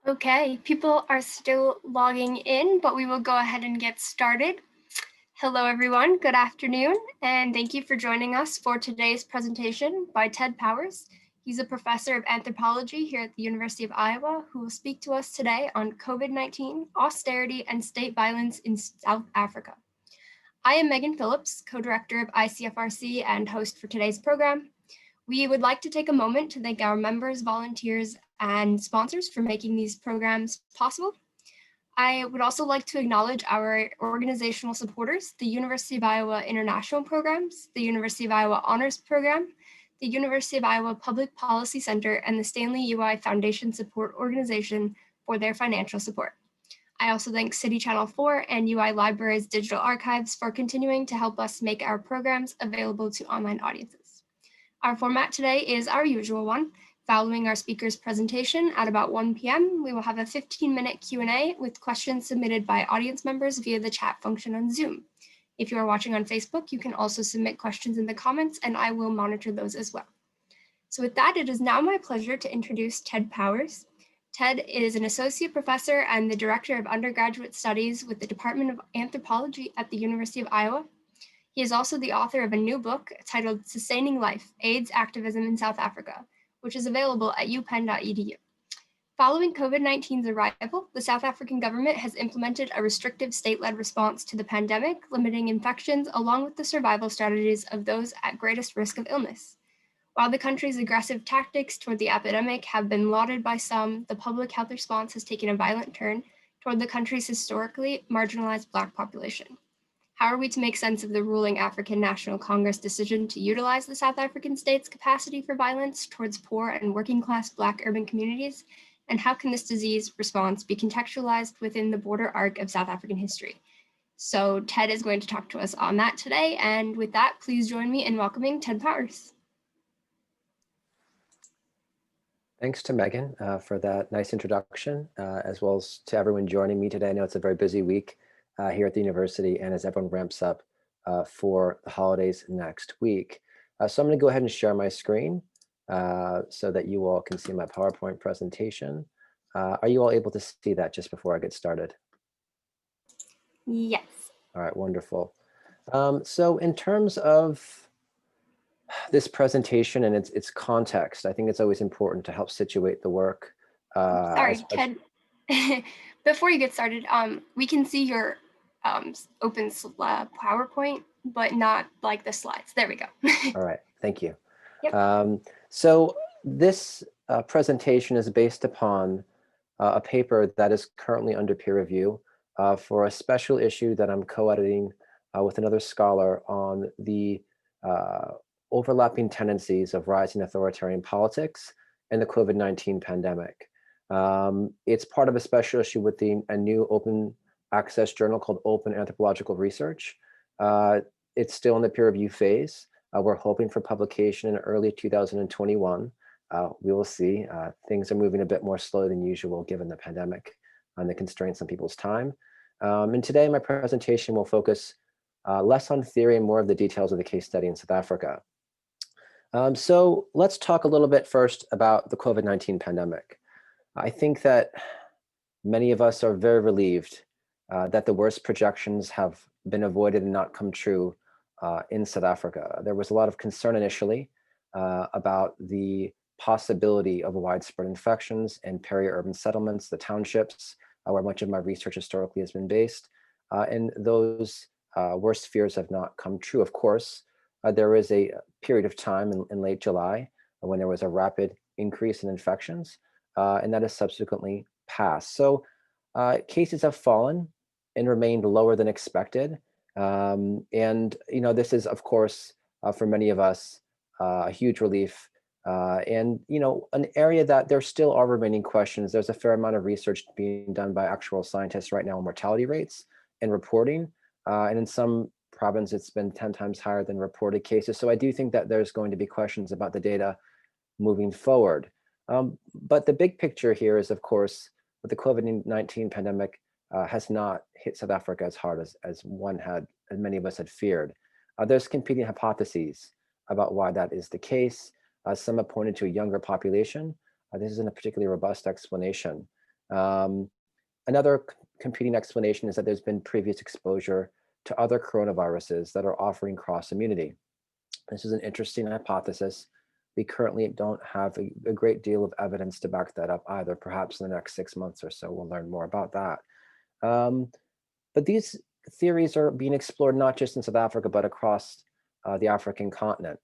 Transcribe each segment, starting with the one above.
Okay, people are still logging in, but we will go ahead and get started. Hello, everyone. Good afternoon, and thank you for joining us for today's presentation by Ted Powers. He's a professor of anthropology here at the University of Iowa who will speak to us today on COVID-19, austerity, and state violence in South Africa. I am Megan Phillips, co-director of ICFRC and host for today's program. We would like to take a moment to thank our members, volunteers, and sponsors for making these programs possible. I would also like to acknowledge our organizational supporters, the University of Iowa International Programs, the University of Iowa Honors Program, the University of Iowa Public Policy Center, and the Stanley UI Foundation Support Organization for their financial support. I also thank City Channel 4 and UI Libraries Digital Archives for continuing to help us make our programs available to online audiences. Our format today is our usual one. Following our speaker's presentation at about 1 p.m., we will have a 15-minute Q&A with questions submitted by audience members via the chat function on Zoom. If you are watching on Facebook, you can also submit questions in the comments and I will monitor those as well. So with that, it is now my pleasure to introduce Ted Powers. Ted is an associate professor and the director of undergraduate studies with the Department of Anthropology at the University of Iowa. He is also the author of a new book titled Sustaining Life, AIDS Activism in South Africa, which is available at upenn.edu. Following COVID-19's arrival, the South African government has implemented a restrictive state-led response to the pandemic, limiting infections along with the survival strategies of those at greatest risk of illness. While the country's aggressive tactics toward the epidemic have been lauded by some, the public health response has taken a violent turn toward the country's historically marginalized Black population. How are we to make sense of the ruling African National Congress decision to utilize the South African state's capacity for violence towards poor and working class Black urban communities? And how can this disease response be contextualized within the border arc of South African history? So Ted is going to talk to us on that today. And with that, please join me in welcoming Ted Powers. Thanks to Megan for that nice introduction, as well as to everyone joining me today. I know it's a very busy week here at the university, and as everyone ramps up for the holidays next week. So I'm going to go ahead and share my screen so that you all can see my PowerPoint presentation. Are you all able to see that just before I get started? Yes. All right, wonderful. So in terms of this presentation and its context, I think it's always important to help situate the work. Sorry, Ted. Before you get started, we can see your open PowerPoint, but not like the slides. There we go. All right, thank you. Yep. So this presentation is based upon a paper that is currently under peer review for a special issue that I'm co-editing with another scholar on the overlapping tendencies of rising authoritarian politics and the COVID-19 pandemic. It's part of a special issue with a new open access journal called Open Anthropological Research. It's still in the peer review phase. We're hoping for publication in early 2021. We will see. Things are moving a bit more slowly than usual given the pandemic and the constraints on people's time. And today my presentation will focus less on theory and more of the details of the case study in South Africa. So let's talk a little bit first about the COVID-19 pandemic. I think that many of us are very relieved that the worst projections have been avoided and not come true in South Africa. There was a lot of concern initially about the possibility of widespread infections in peri-urban settlements, the townships, where much of my research historically has been based. And those worst fears have not come true. Of course, there was a period of time in late July when there was a rapid increase in infections, and that has subsequently passed. So cases have fallen and remained lower than expected. And this is, of course, for many of us, a huge relief. And an area that there still are remaining questions. There's a fair amount of research being done by actual scientists right now on mortality rates and reporting. And in some province, it's been 10 times higher than reported cases. So I do think that there's going to be questions about the data moving forward. But the big picture here is, of course, that the COVID-19 pandemic has not hit South Africa as hard as many of us had feared. There's competing hypotheses about why that is the case. Some have pointed to a younger population. This isn't a particularly robust explanation. Another competing explanation is that there's been previous exposure to other coronaviruses that are offering cross immunity. This is an interesting hypothesis. We currently don't have a great deal of evidence to back that up either. Perhaps in the next 6 months or so, we'll learn more about that. Um, but these theories are being explored not just in South Africa, but across the African continent,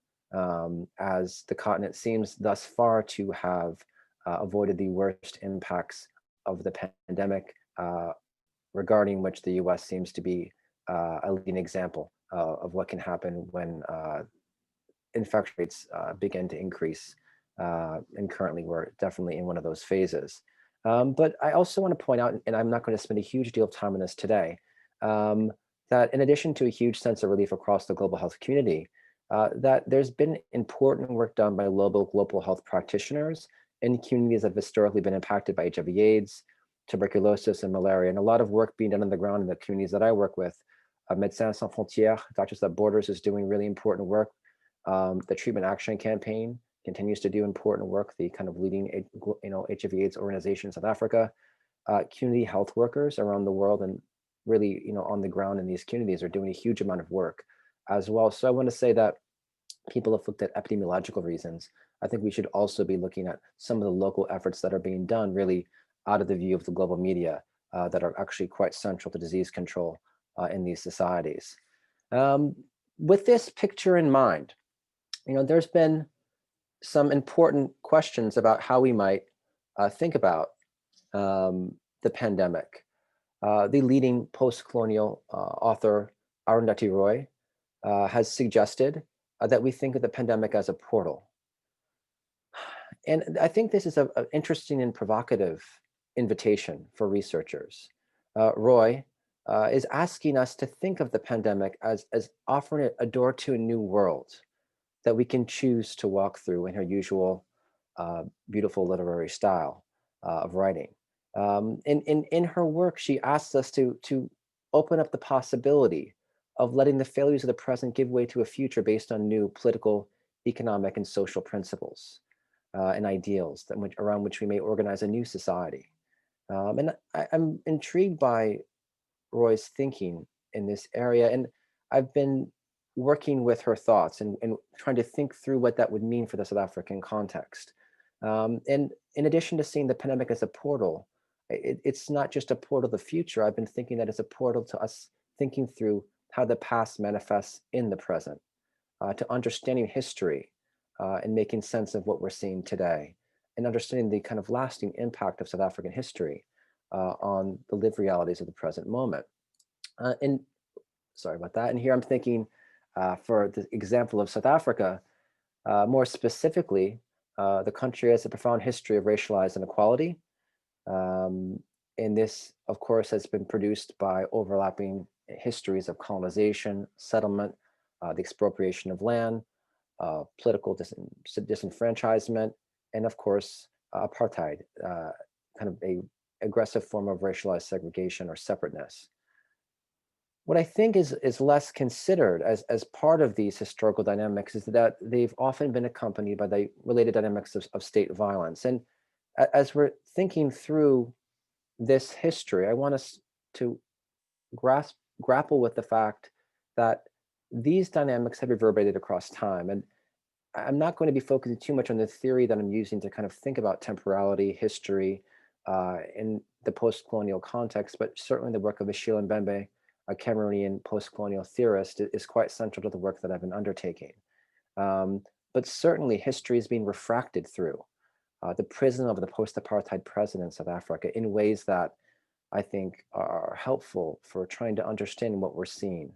as the continent seems thus far to have avoided the worst impacts of the pandemic, regarding which the US seems to be a leading example of what can happen when infection rates begin to increase. And currently, we're definitely in one of those phases. But I also want to point out, and I'm not going to spend a huge deal of time on this today, um, that in addition to a huge sense of relief across the global health community, that there's been important work done by global health practitioners in communities that have historically been impacted by HIV/AIDS, tuberculosis, and malaria, and a lot of work being done on the ground in the communities that I work with. Médecins Sans Frontières, Doctors Without Borders is doing really important work. The Treatment Action Campaign continues to do important work, the kind of leading HIV/AIDS organization in South Africa. Community health workers around the world and really on the ground in these communities are doing a huge amount of work as well. So I want to say that people have looked at epidemiological reasons. I think we should also be looking at some of the local efforts that are being done really out of the view of the global media that are actually quite central to disease control in these societies. With this picture in mind, there's been some important questions about how we might think about the pandemic. The leading post-colonial author, Arundhati Roy, has suggested that we think of the pandemic as a portal. And I think this is an interesting and provocative invitation for researchers. Roy is asking us to think of the pandemic as offering a door to a new world that we can choose to walk through in her usual beautiful literary style of writing. In her work, she asks us to open up the possibility of letting the failures of the present give way to a future based on new political, economic, and social principles and ideals around which we may organize a new society. And I'm intrigued by Roy's thinking in this area, and I've been working with her thoughts and trying to think through what that would mean for the South African context. And in addition to seeing the pandemic as a portal, it's not just a portal to the future. I've been thinking that it's a portal to us thinking through how the past manifests in the present, to understanding history and making sense of what we're seeing today, and understanding the kind of lasting impact of South African history on the lived realities of the present moment. And sorry about that. And here I'm thinking for the example of South Africa, more specifically, the country has a profound history of racialized inequality. And this, of course, has been produced by overlapping histories of colonization, settlement, the expropriation of land, political disenfranchisement, and of course, apartheid, kind of a aggressive form of racialized segregation or separateness. What I think is less considered as part of these historical dynamics is that they've often been accompanied by the related dynamics of state violence. And as we're thinking through this history, I want us to grapple with the fact that these dynamics have reverberated across time. And I'm not going to be focusing too much on the theory that I'm using to kind of think about temporality, history, in the post-colonial context, but certainly the work of Achille Mbembe, a Cameroonian post-colonial theorist, is quite central to the work that I've been undertaking. But certainly history is being refracted through the prism of the post-apartheid present in South Africa in ways that I think are helpful for trying to understand what we're seeing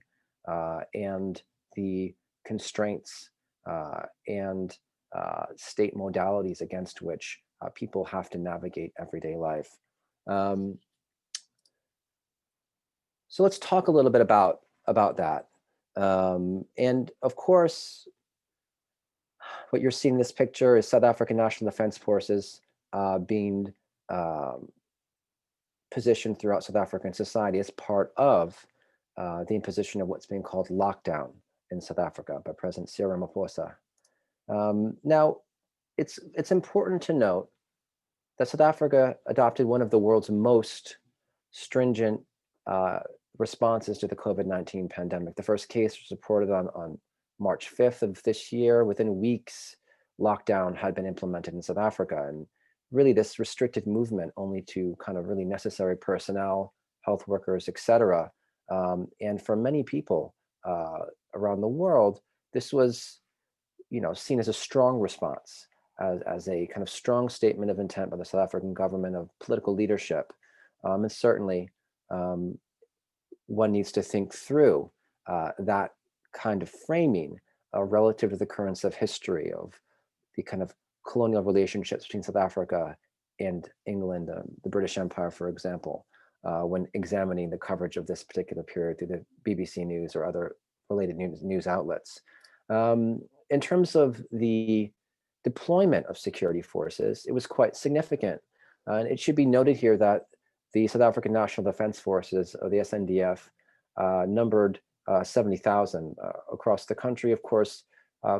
and the constraints and state modalities against which people have to navigate everyday life. So let's talk a little bit about that. And of course, what you're seeing in this picture is South African National Defense Forces being positioned throughout South African society as part of the imposition of what's being called lockdown in South Africa by President Cyril Ramaphosa. Now, it's important to note that South Africa adopted one of the world's most stringent uh, responses to the COVID-19 pandemic. The first case was reported on March 5th of this year. Within weeks, lockdown had been implemented in South Africa. And really this restricted movement only to kind of really necessary personnel, health workers, etc. And for many people around the world, this was seen as a strong response, as a kind of strong statement of intent by the South African government of political leadership. And certainly um, one needs to think through that kind of framing relative to the currents of history of the kind of colonial relationships between South Africa and England, the British Empire, for example, when examining the coverage of this particular period through the BBC News or other related news outlets. In terms of the deployment of security forces, it was quite significant. And it should be noted here that the South African National Defense Forces, or the SNDF, numbered 70,000 across the country, of course,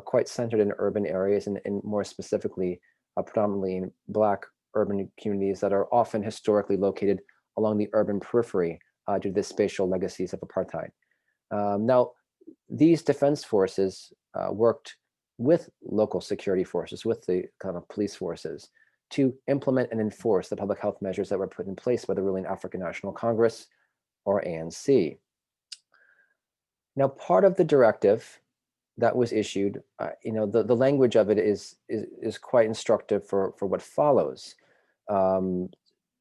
quite centered in urban areas and more specifically, predominantly in Black urban communities that are often historically located along the urban periphery due to the spatial legacies of apartheid. Now, these defense forces worked with local security forces, with the kind of police forces, to implement and enforce the public health measures that were put in place by the ruling African National Congress, or ANC. Now, part of the directive that was issued, the language of it is quite instructive for what follows. Um,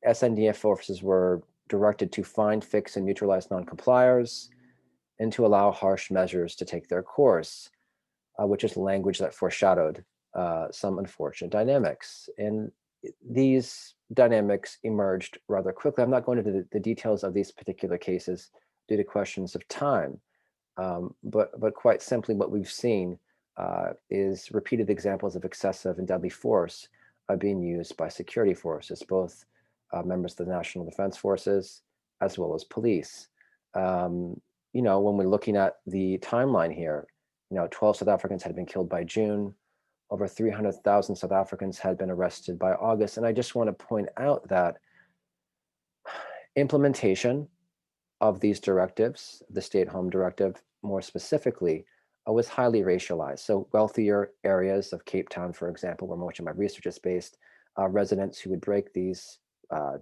SNDF forces were directed to find, fix, and neutralize non-compliers, and to allow harsh measures to take their course, which is language that foreshadowed some unfortunate dynamics. And these dynamics emerged rather quickly. I'm not going into the details of these particular cases due to questions of time, but quite simply what we've seen is repeated examples of excessive and deadly force being used by security forces, both members of the National Defense Forces as well as police. When we're looking at the timeline here, 12 South Africans had been killed by June. Over 300,000 South Africans had been arrested by August. And I just want to point out that implementation of these directives, the stay-at-home directive more specifically, was highly racialized. So wealthier areas of Cape Town, for example, where much of my research is based, residents who would break these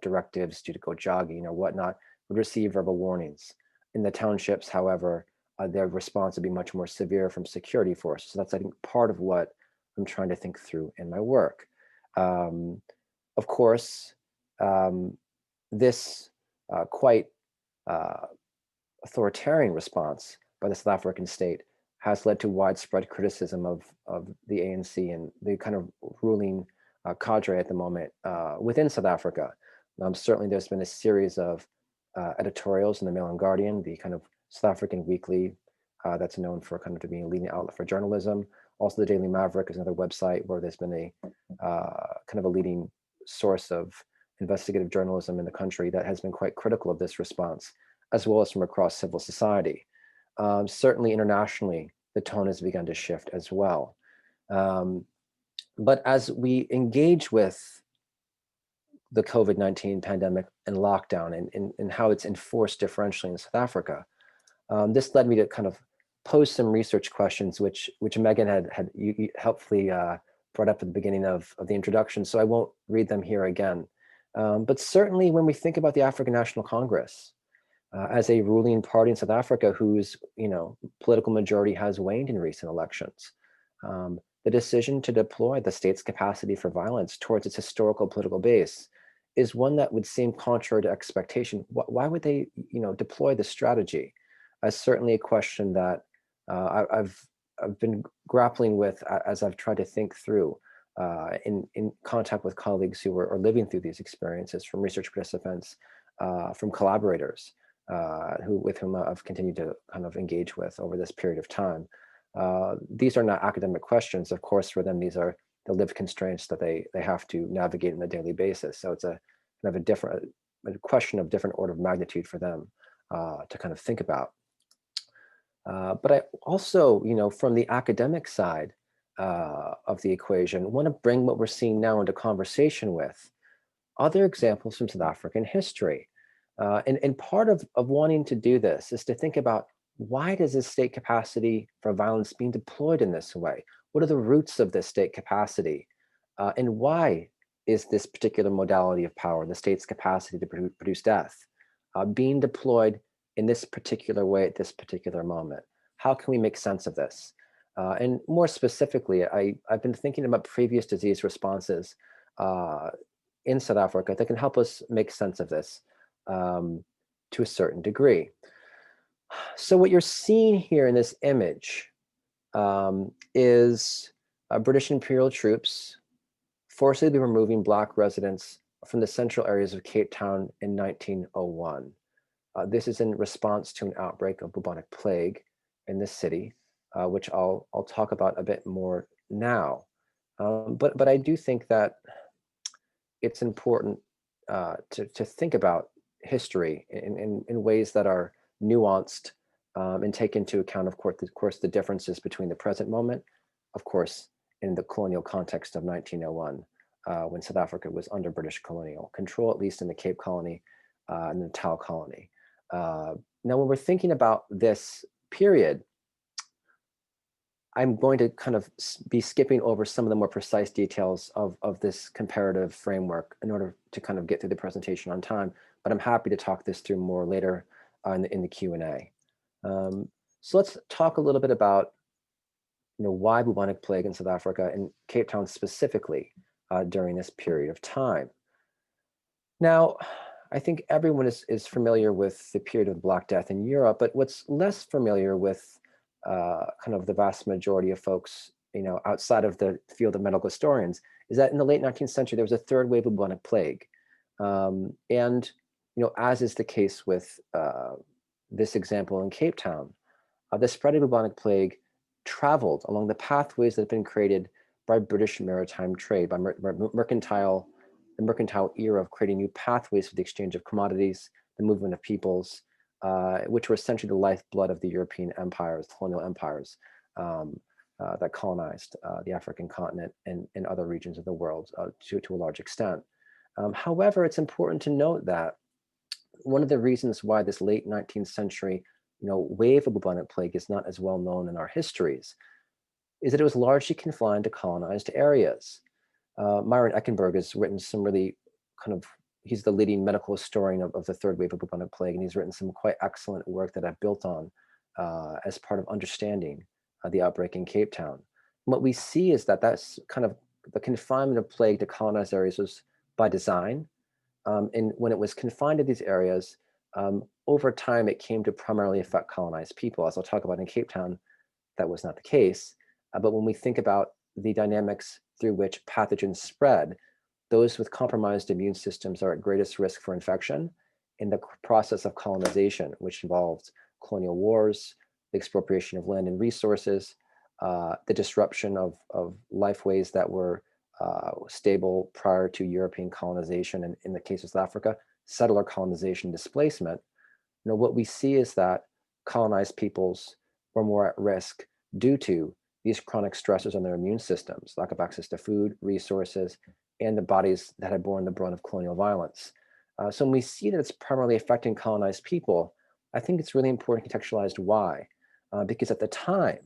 directives due to go jogging or whatnot would receive verbal warnings. In the townships, however, their response would be much more severe from security forces. So that's, I think, part of what I'm trying to think through in my work. Of course, this quite authoritarian response by the South African state has led to widespread criticism of the ANC and the kind of ruling cadre at the moment within South Africa. Certainly there's been a series of editorials in the Mail and Guardian, the kind of South African weekly that's known for kind of to being a leading outlet for journalism. Also, the Daily Maverick is another website where there's been a kind of a leading source of investigative journalism in the country that has been quite critical of this response, as well as from across civil society. Certainly internationally, the tone has begun to shift as well. But as we engage with the COVID-19 pandemic and lockdown and how it's enforced differentially in South Africa, this led me to kind of pose some research questions, which Megan had you helpfully brought up at the beginning of the introduction, so I won't read them here again. But certainly when we think about the African National Congress as a ruling party in South Africa whose political majority has waned in recent elections, the decision to deploy the state's capacity for violence towards its historical political base is one that would seem contrary to expectation. Why would they deploy this strategy? Certainly a question that I've been grappling with as I've tried to think through in contact with colleagues who are living through these experiences, from research participants, from collaborators with whom I've continued to kind of engage with over this period of time. These are not academic questions. Of course, for them, these are the lived constraints that they have to navigate on a daily basis. So it's a kind of a question of different order of magnitude for them to kind of think about. But I also, from the academic side of the equation, want to bring what we're seeing now into conversation with other examples from South African history. And part of wanting to do this is to think about, why does this state capacity for violence being deployed in this way? What are the roots of this state capacity? And why is this particular modality of power, the state's capacity to produce death, being deployed in this particular way at this particular moment? How can we make sense of this? And more specifically, I've been thinking about previous disease responses uh, in South Africa that can help us make sense of this um, to a certain degree. So what you're seeing here in this image is British Imperial troops forcibly removing Black residents from the central areas of Cape Town in 1901. This is in response to an outbreak of bubonic plague in the city, which I'll talk about a bit more now. But I do think that it's important to think about history in ways that are nuanced, and take into account, of course, the differences between the present moment, of course, in the colonial context of 1901, when South Africa was under British colonial control, at least in the Cape Colony and the Natal Colony. Now, when we're thinking about this period, I'm going to kind of be skipping over some of the more precise details of this comparative framework in order to kind of get through the presentation on time, but I'm happy to talk this through more later in the Q&A. So let's talk a little bit about why bubonic plague in South Africa and Cape Town specifically during this period of time. Now, I think everyone is familiar with the period of Black Death in Europe, but what's less familiar with kind of the vast majority of folks, outside of the field of medical historians, is that in the late 19th century, there was a third wave of bubonic plague. And, as is the case with this example in Cape Town, the spread of bubonic plague traveled along the pathways that have been created by British maritime trade, by the mercantile era of creating new pathways for the exchange of commodities, the movement of peoples, which were essentially the lifeblood of the European empires, colonial empires that colonized the African continent and other regions of the world to a large extent. However, it's important to note that one of the reasons why this late 19th century wave of bubonic plague is not as well known in our histories is that it was largely confined to colonized areas. Myron Eckenberg has written some really he's the leading medical historian of the third wave of bubonic plague, and he's written some quite excellent work that I've built on as part of understanding the outbreak in Cape Town. And what we see is that that's kind of the confinement of plague to colonized areas was by design. And when it was confined to these areas, over time, it came to primarily affect colonized people. As I'll talk about in Cape Town, that was not the case. But when we think about the dynamics through which pathogens spread, those with compromised immune systems are at greatest risk for infection in the process of colonization, which involved colonial wars, the expropriation of land and resources, the disruption of lifeways that were stable prior to European colonization, and in the case of South Africa, settler colonization displacement. What we see is that colonized peoples were more at risk due to these chronic stressors on their immune systems, lack of access to food, resources, and the bodies that had borne the brunt of colonial violence. So when we see that it's primarily affecting colonized people, I think it's really important to contextualize why. Because at the time,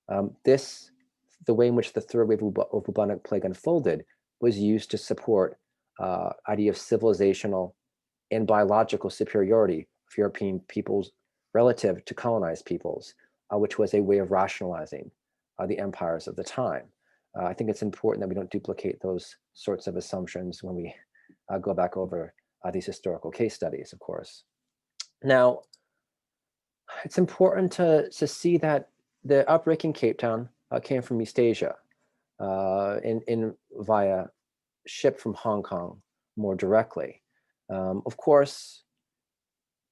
the way in which the third wave of bubonic plague unfolded was used to support idea of civilizational and biological superiority of European peoples relative to colonized peoples, which was a way of rationalizing the empires of the time. I think it's important that we don't duplicate those sorts of assumptions when we go back over these historical case studies, of course. Now, it's important to see that the outbreak in Cape Town came from East Asia in via ship from Hong Kong more directly. Of course,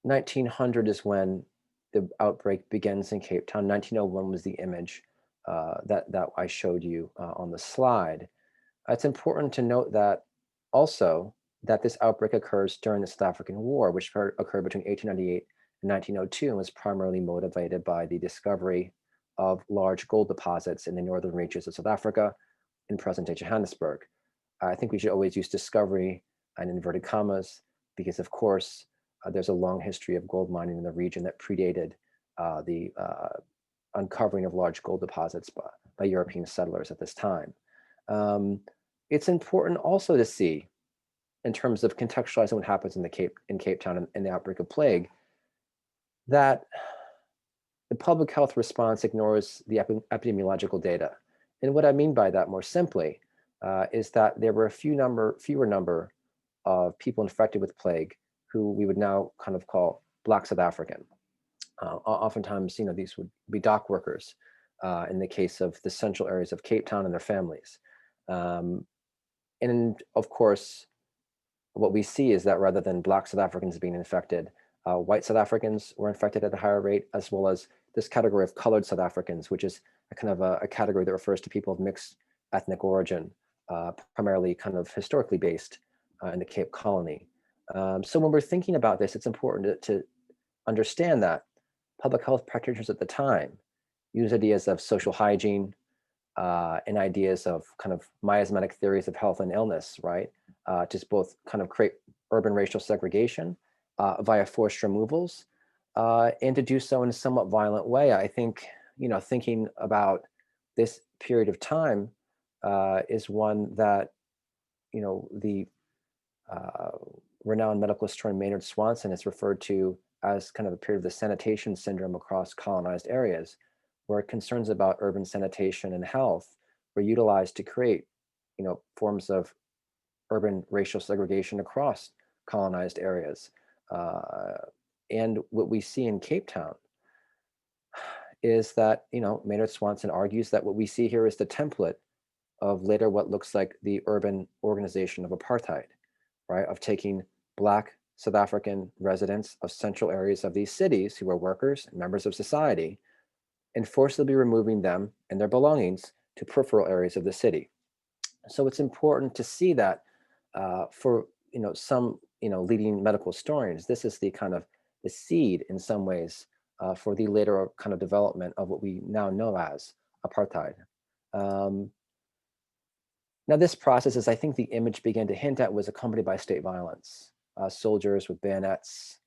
1900 is when the outbreak begins in Cape Town. 1901 was the image that I showed you on the slide. It's important to note that also that this outbreak occurs during the South African War, which occurred between 1898 and 1902 and was primarily motivated by the discovery of large gold deposits in the northern reaches of South Africa in present-day Johannesburg. I think we should always use discovery and inverted commas, because of course, there's a long history of gold mining in the region that predated the uncovering of large gold deposits by European settlers at this time. Um, it's important also to see, in terms of contextualizing what happens in Cape Town in the outbreak of plague, that the public health response ignores the epidemiological data. And what I mean by that more simply is that there were fewer number of people infected with plague who we would now kind of call Black South African. Oftentimes, these would be dock workers in the case of the central areas of Cape Town and their families. Um, and of course, what we see is that rather than Black South Africans being infected, white South Africans were infected at a higher rate, as well as this category of colored South Africans, which is a kind of a category that refers to people of mixed ethnic origin, primarily kind of historically based in the Cape Colony. So when we're thinking about this, it's important to understand that public health practitioners at the time use ideas of social hygiene and ideas of kind of miasmatic theories of health and illness, right? To both kind of create urban racial segregation via forced removals, and to do so in a somewhat violent way. I think, thinking about this period of time is one that, the uh, renowned medical historian Maynard Swanson has referred to as kind of a period of the sanitation syndrome across colonized areas, where concerns about urban sanitation and health were utilized to create, forms of urban racial segregation across colonized areas. Uh, and what we see in Cape Town is that, Maynard Swanson argues that what we see here is the template of later what looks like the urban organization of apartheid, right? Of taking Black South African residents of central areas of these cities who are workers and members of society and forcibly removing them and their belongings to peripheral areas of the city. So it's important to see that for some leading medical historians, this is the kind of the seed in some ways for the later kind of development of what we now know as apartheid. Um, Now, this process, as I think the image began to hint at, was accompanied by state violence. Soldiers with bayonets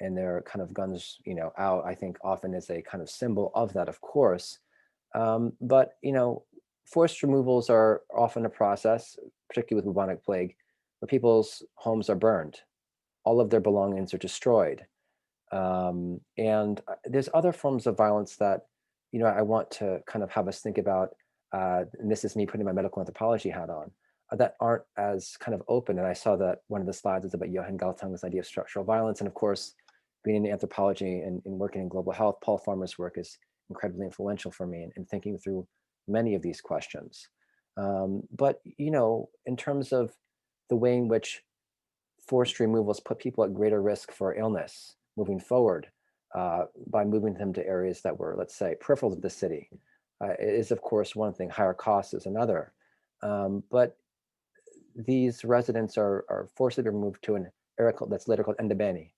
and their kind of guns, out, I think often is a kind of symbol of that, of course. But, forced removals are often a process, particularly with bubonic plague, where people's homes are burned. All of their belongings are destroyed. And there's other forms of violence that, I want to kind of have us think about, and this is me putting my medical anthropology hat on, that aren't as kind of open. And I saw that one of the slides is about Johan Galtung's idea of structural violence. And of course, being in anthropology and working in global health, Paul Farmer's work is incredibly influential for me in thinking through many of these questions. But, in terms of the way in which forced removals put people at greater risk for illness moving forward by moving them to areas that were, let's say, peripheral to the city, is of course one thing. Higher costs is another. But these residents are forcibly removed to an area that's later called Ndebeni.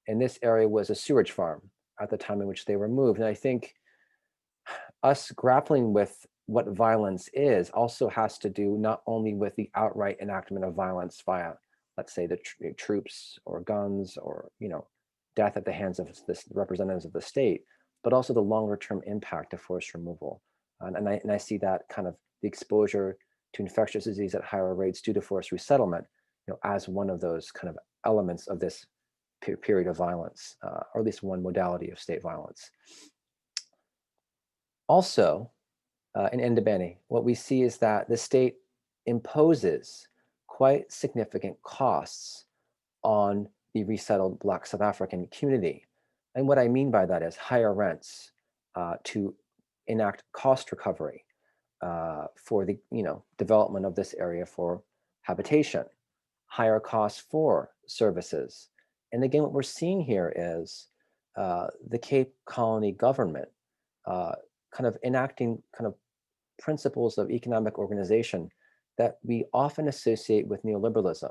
And this area was a sewage farm at the time in which they were moved. And I think us grappling with what violence is also has to do not only with the outright enactment of violence via, let's say, the troops or guns or death at the hands of the representatives of the state, but also the longer term impact of forced removal. And I see that kind of the exposure to infectious disease at higher rates due to forced resettlement, as one of those kind of elements of this period of violence, or at least one modality of state violence. Also, in Ndebeni, what we see is that the state imposes quite significant costs on the resettled Black South African community. And what I mean by that is higher rents to enact cost recovery for the development of this area for habitation, higher costs for services. And again, what we're seeing here is the Cape Colony government uh, kind of enacting kind of principles of economic organization that we often associate with neoliberalism.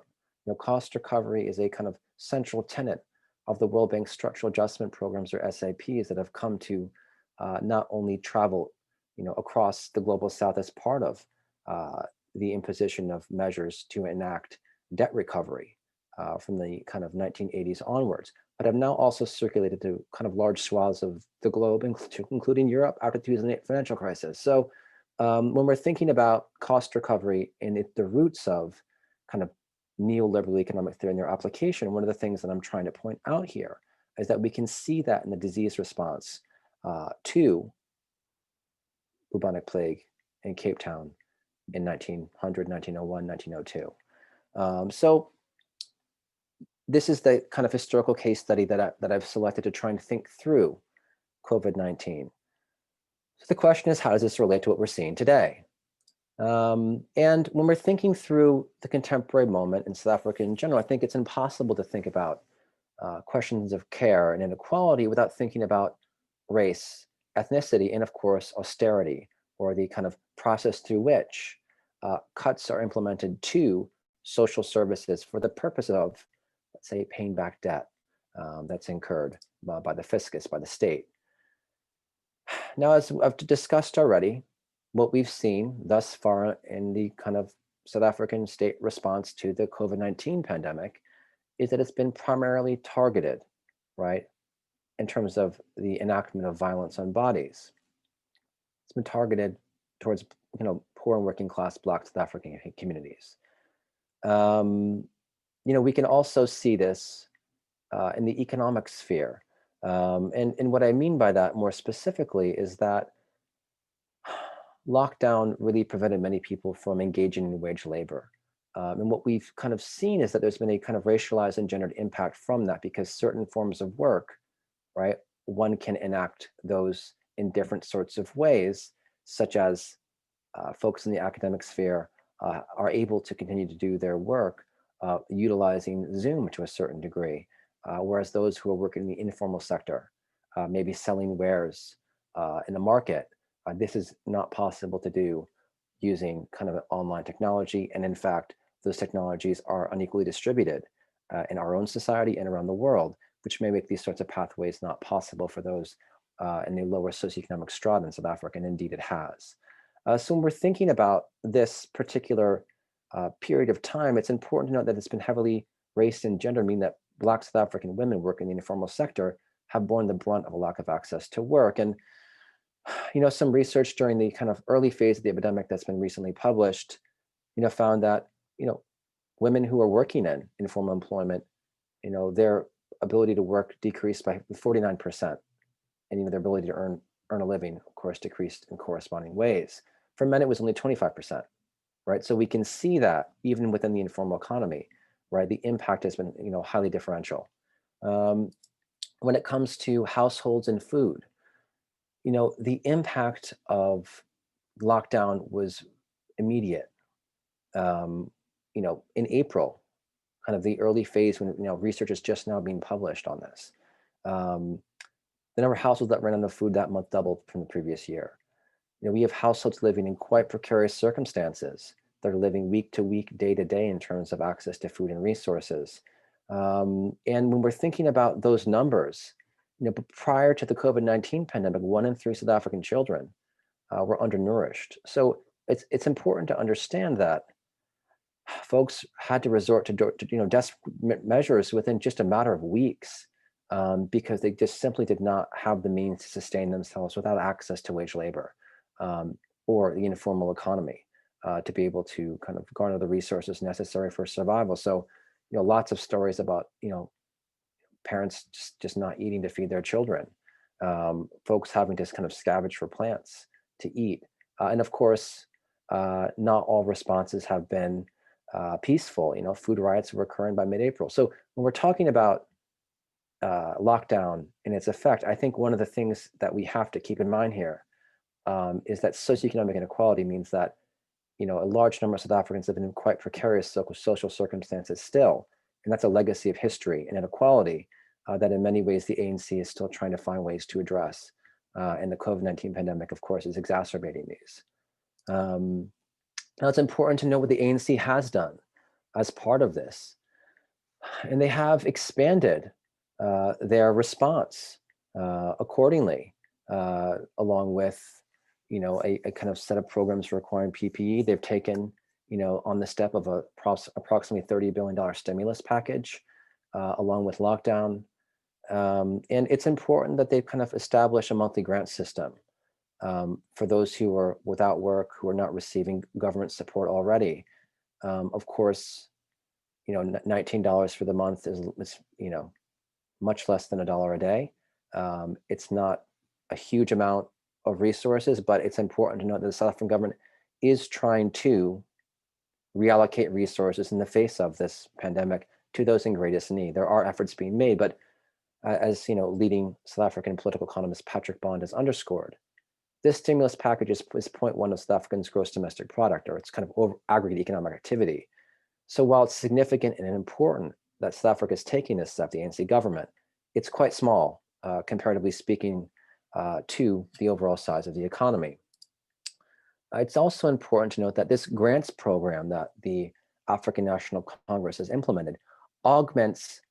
Cost recovery is a kind of central tenet of the World Bank structural adjustment programs, or SAPs, that have come to not only travel, across the global South as part of the imposition of measures to enact debt recovery, from the kind of 1980s onwards, but have now also circulated to kind of large swaths of the globe, including Europe after the 2008 financial crisis. So when we're thinking about cost recovery and the roots of kind of neoliberal economic theory and their application, one of the things that I'm trying to point out here is that we can see that in the disease response to bubonic plague in Cape Town in 1900, 1901, 1902. So this is the kind of historical case study that I've selected to try and think through COVID-19. So the question is, how does this relate to what we're seeing today? And when we're thinking through the contemporary moment in South Africa in general, I think it's impossible to think about questions of care and inequality without thinking about race, ethnicity, and of course, austerity, or the kind of process through which cuts are implemented to social services for the purpose of, let's say, paying back debt that's incurred by the fiscus, by the state. Now, as I've discussed already, what we've seen thus far in the kind of South African state response to the COVID-19 pandemic is that it's been primarily targeted, right, in terms of the enactment of violence on bodies. It's been targeted towards, poor and working class Black South African communities. We can also see this in the economic sphere. And what I mean by that more specifically is that lockdown really prevented many people from engaging in wage labor. And what we've kind of seen is that there's been a kind of racialized and gendered impact from that, because certain forms of work, right, one can enact those in different sorts of ways, such as folks in the academic sphere are able to continue to do their work utilizing Zoom to a certain degree, whereas those who are working in the informal sector, maybe selling wares in the market, this is not possible to do using kind of online technology. And in fact, those technologies are unequally distributed in our own society and around the world, which may make these sorts of pathways not possible for those in the lower socioeconomic strata in South Africa, and indeed it has. So when we're thinking about this particular period of time, it's important to note that it's been heavily race and gender, meaning that Black South African women working in the informal sector have borne the brunt of a lack of access to work. And some research during the kind of early phase of the epidemic that's been recently published, found that, women who are working in informal employment, their ability to work decreased by 49%. And, their ability to earn a living, of course, decreased in corresponding ways. For men, it was only 25%, right? So we can see that even within the informal economy, right, the impact has been, highly differential. When it comes to households and food, the impact of lockdown was immediate. In April, kind of the early phase when research is just now being published on this, the number of households that ran out of food that month doubled from the previous year. We have households living in quite precarious circumstances. They're living week to week, day to day in terms of access to food and resources. And when we're thinking about those numbers, but prior to the COVID-19 pandemic, 1 in 3 South African children were undernourished. So it's important to understand that folks had to resort to desperate measures within just a matter of weeks, because they just simply did not have the means to sustain themselves without access to wage labor or the informal economy to be able to kind of garner the resources necessary for survival. So, lots of stories about, parents just not eating to feed their children, folks having to kind of scavenge for plants to eat. And of course, not all responses have been peaceful. Food riots were occurring by mid-April. So when we're talking about lockdown and its effect, I think one of the things that we have to keep in mind here is that socioeconomic inequality means that a large number of South Africans live in quite precarious social circumstances still, and that's a legacy of history and inequality that in many ways the ANC is still trying to find ways to address, and the COVID-19 pandemic, of course, is exacerbating these. Now it's important to know what the ANC has done as part of this, and they have expanded their response accordingly, along with a kind of set of programs requiring PPE. They've taken on the step of a approximately $30 billion stimulus package, along with lockdown. And it's important that they kind of establish a monthly grant system for those who are without work, who are not receiving government support already. Of course, $19 for the month is much less than $1 a day. It's not a huge amount of resources, but it's important to note that the South African government is trying to reallocate resources in the face of this pandemic to those in greatest need. There are efforts being made, but as leading South African political economist Patrick Bond has underscored, this stimulus package is 0.1 of South Africa's gross domestic product, or it's kind of over aggregate economic activity. So while it's significant and important that South Africa is taking this step, the ANC government, it's quite small, comparatively speaking, to the overall size of the economy. It's also important to note that this grants program that the African National Congress has implemented augments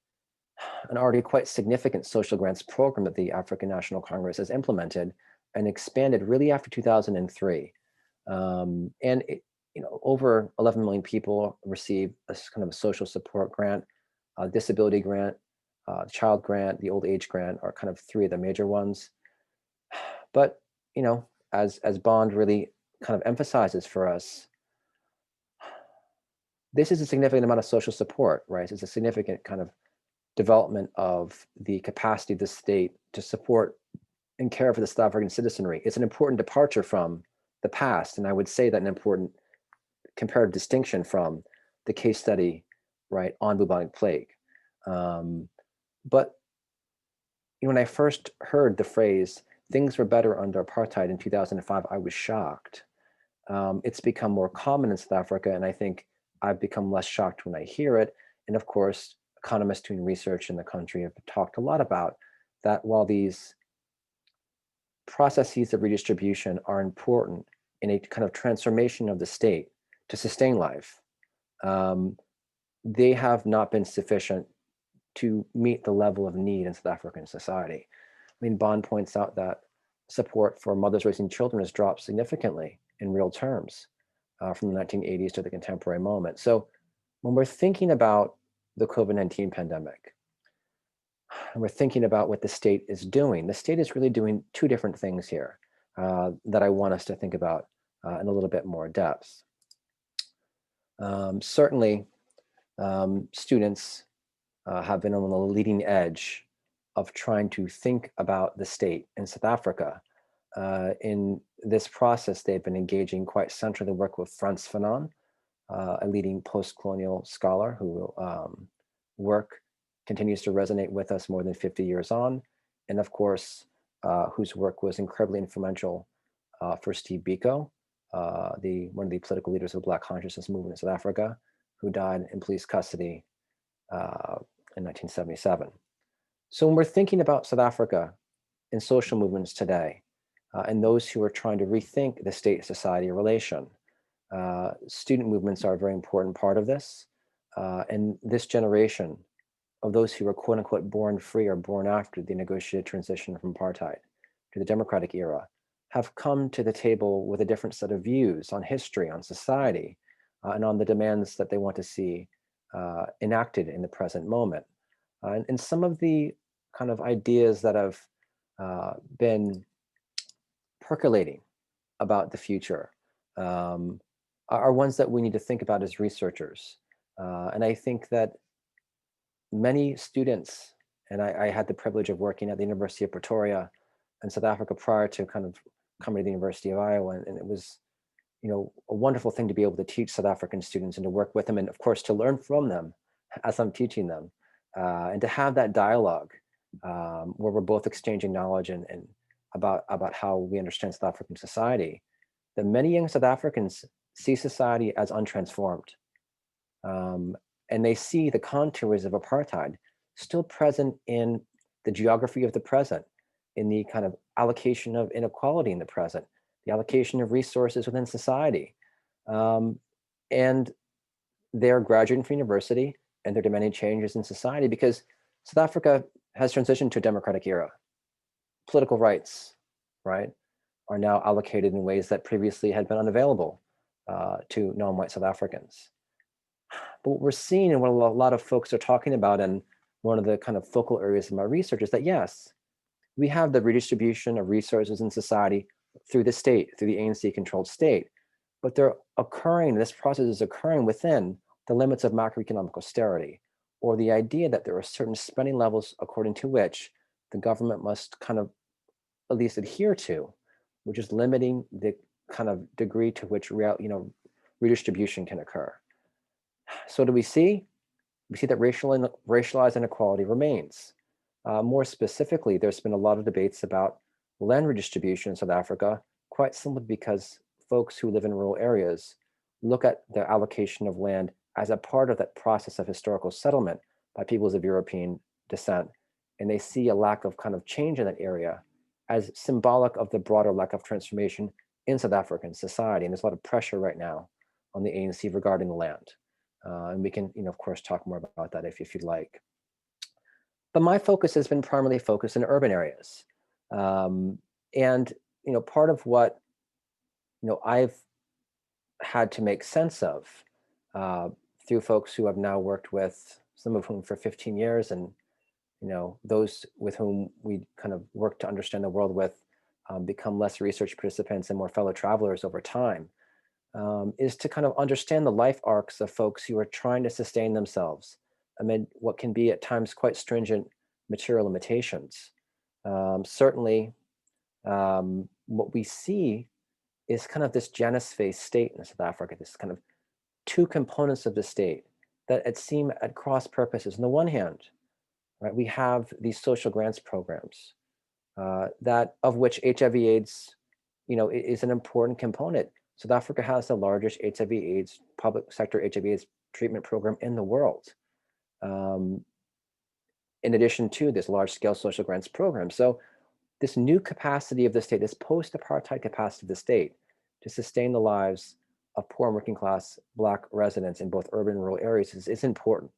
an already quite significant social grants program that the African National Congress has implemented and expanded really after 2003. And over 11 million people receive a kind of a social support grant, a disability grant, child grant, the old age grant are kind of three of the major ones. But as Bond really kind of emphasizes for us, this is a significant amount of social support, right? It's a significant kind of development of the capacity of the state to support and care for the South African citizenry. It's an important departure from the past, and I would say that an important comparative distinction from the case study, right, on bubonic plague. But when I first heard the phrase "things were better under apartheid" in 2005, I was shocked. It's become more common in South Africa, and I think I've become less shocked when I hear it. And of course, economists doing research in the country have talked a lot about that. While these processes of redistribution are important in a kind of transformation of the state to sustain life, they have not been sufficient to meet the level of need in South African society. I mean, Bond points out that support for mothers raising children has dropped significantly in real terms from the 1980s to the contemporary moment. So when we're thinking about the COVID-19 pandemic, and we're thinking about what the state is doing, the state is really doing two different things here that I want us to think about in a little bit more depth. Certainly, students have been on the leading edge of trying to think about the state in South Africa. In this process, they've been engaging quite centrally work with Frantz Fanon, a leading post-colonial scholar who work continues to resonate with us more than 50 years on, and of course, whose work was incredibly influential for Steve Biko, one of the political leaders of the Black consciousness movement in South Africa, who died in police custody in 1977. So when we're thinking about South Africa and social movements today, and those who are trying to rethink the state-society relation, student movements are a very important part of this. And this generation of those who were quote unquote born free or born after the negotiated transition from apartheid to the democratic era have come to the table with a different set of views on history, on society, and on the demands that they want to see enacted in the present moment. And some of the kind of ideas that have been percolating about the future are ones that we need to think about as researchers. And I think that many students, and I had the privilege of working at the University of Pretoria in South Africa prior to kind of coming to the University of Iowa, and it was a wonderful thing to be able to teach South African students and to work with them, and of course to learn from them as I'm teaching them, and to have that dialogue where we're both exchanging knowledge and about how we understand South African society. That many young South Africans see society as untransformed, and they see the contours of apartheid still present in the geography of the present, in the kind of allocation of inequality in the present, the allocation of resources within society. And they're graduating from university and they're demanding changes in society because South Africa has transitioned to a democratic era. Political rights, right, are now allocated in ways that previously had been unavailable. to non-white South Africans. But what we're seeing and what a lot of folks are talking about, and one of the kind of focal areas of my research is that yes, we have the redistribution of resources in society through the state, through the ANC-controlled state, but they're occurring, this process is occurring within the limits of macroeconomic austerity, or the idea that there are certain spending levels according to which the government must kind of at least adhere to, which is limiting the kind of degree to which redistribution can occur. So do we see? We see that racialized inequality remains. More specifically, there's been a lot of debates about land redistribution in South Africa, quite simply because folks who live in rural areas look at the allocation of land as a part of that process of historical settlement by peoples of European descent. And they see a lack of kind of change in that area as symbolic of the broader lack of transformation in South African society. And there's a lot of pressure right now on the ANC regarding the land. And we can, of course, talk more about that if you'd like. But my focus has been primarily focused in urban areas. And, part of what, I've had to make sense of through folks who I've now worked with, some of whom for 15 years, and, those with whom we kind of work to understand the world with, become less research participants and more fellow travelers over time, is to kind of understand the life arcs of folks who are trying to sustain themselves amid what can be at times quite stringent material limitations. Certainly, what we see is kind of this Janus phase state in South Africa, this kind of two components of the state that it seem at cross purposes. On the one hand, right, we have these social grants programs that of which HIV/AIDS, is an important component. South Africa has the largest HIV/AIDS public sector HIV/AIDS treatment program in the world. In addition to this large-scale social grants program. So this new capacity of the state, this post-apartheid capacity of the state to sustain the lives of poor and working class Black residents in both urban and rural areas is important,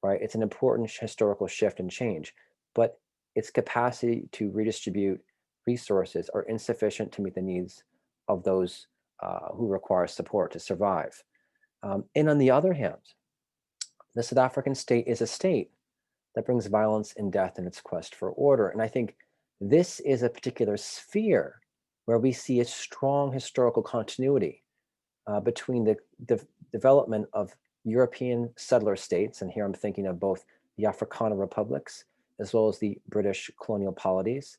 right? It's an important historical shift and change, but its capacity to redistribute resources are insufficient to meet the needs of those who require support to survive. And on the other hand, the South African state is a state that brings violence and death in its quest for order. And I think this is a particular sphere where we see a strong historical continuity between the development of European settler states, and here I'm thinking of both the Afrikaner republics as well as the British colonial polities,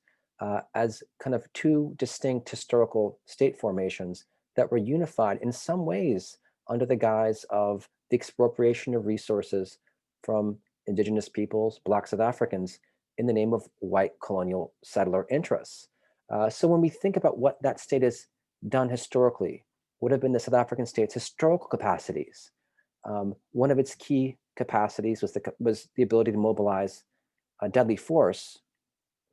as kind of two distinct historical state formations that were unified in some ways under the guise of the expropriation of resources from indigenous peoples, Black South Africans, in the name of white colonial settler interests. So when we think about what that state has done historically, would have been the South African state's historical capacities. One of its key capacities was the ability to mobilize a deadly force,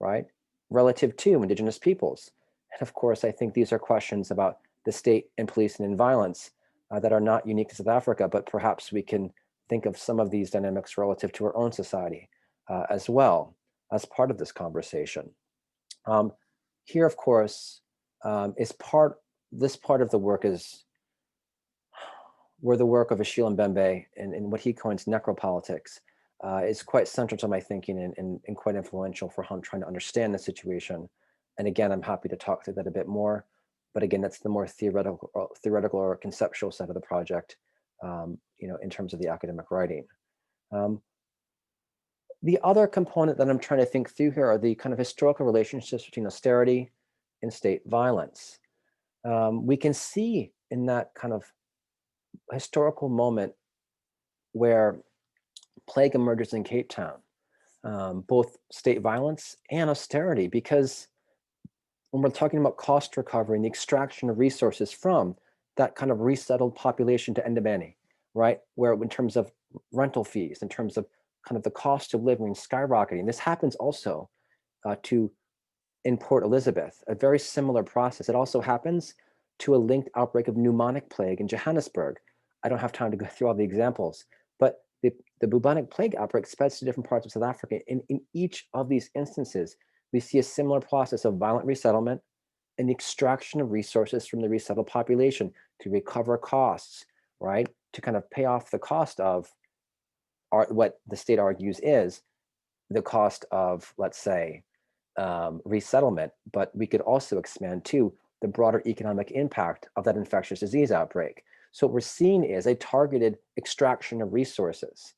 right, relative to indigenous peoples. And of course, I think these are questions about the state and police and violence that are not unique to South Africa, but perhaps we can think of some of these dynamics relative to our own society as well as part of this conversation. Here, of course, this part of the work is where the work of Achille Mbembe and what he coins necropolitics is quite central to my thinking and quite influential for trying to understand the situation. And again, I'm happy to talk through that a bit more. But again, that's the more theoretical or conceptual side of the project, in terms of the academic writing. The other component that I'm trying to think through here are the kind of historical relationships between austerity and state violence. We can see in that kind of historical moment where plague emerges in Cape Town, both state violence and austerity, because when we're talking about cost recovery and the extraction of resources from that kind of resettled population to Ndebele, right? Where in terms of rental fees, in terms of kind of the cost of living skyrocketing, this happens also in Port Elizabeth, a very similar process. It also happens to a linked outbreak of pneumonic plague in Johannesburg. I don't have time to go through all the examples, but the bubonic plague outbreak spreads to different parts of South Africa. In each of these instances, we see a similar process of violent resettlement and the extraction of resources from the resettled population to recover costs, right? To kind of pay off the cost of what the state argues is the cost of, let's say, resettlement, but we could also expand to the broader economic impact of that infectious disease outbreak. So what we're seeing is a targeted extraction of resources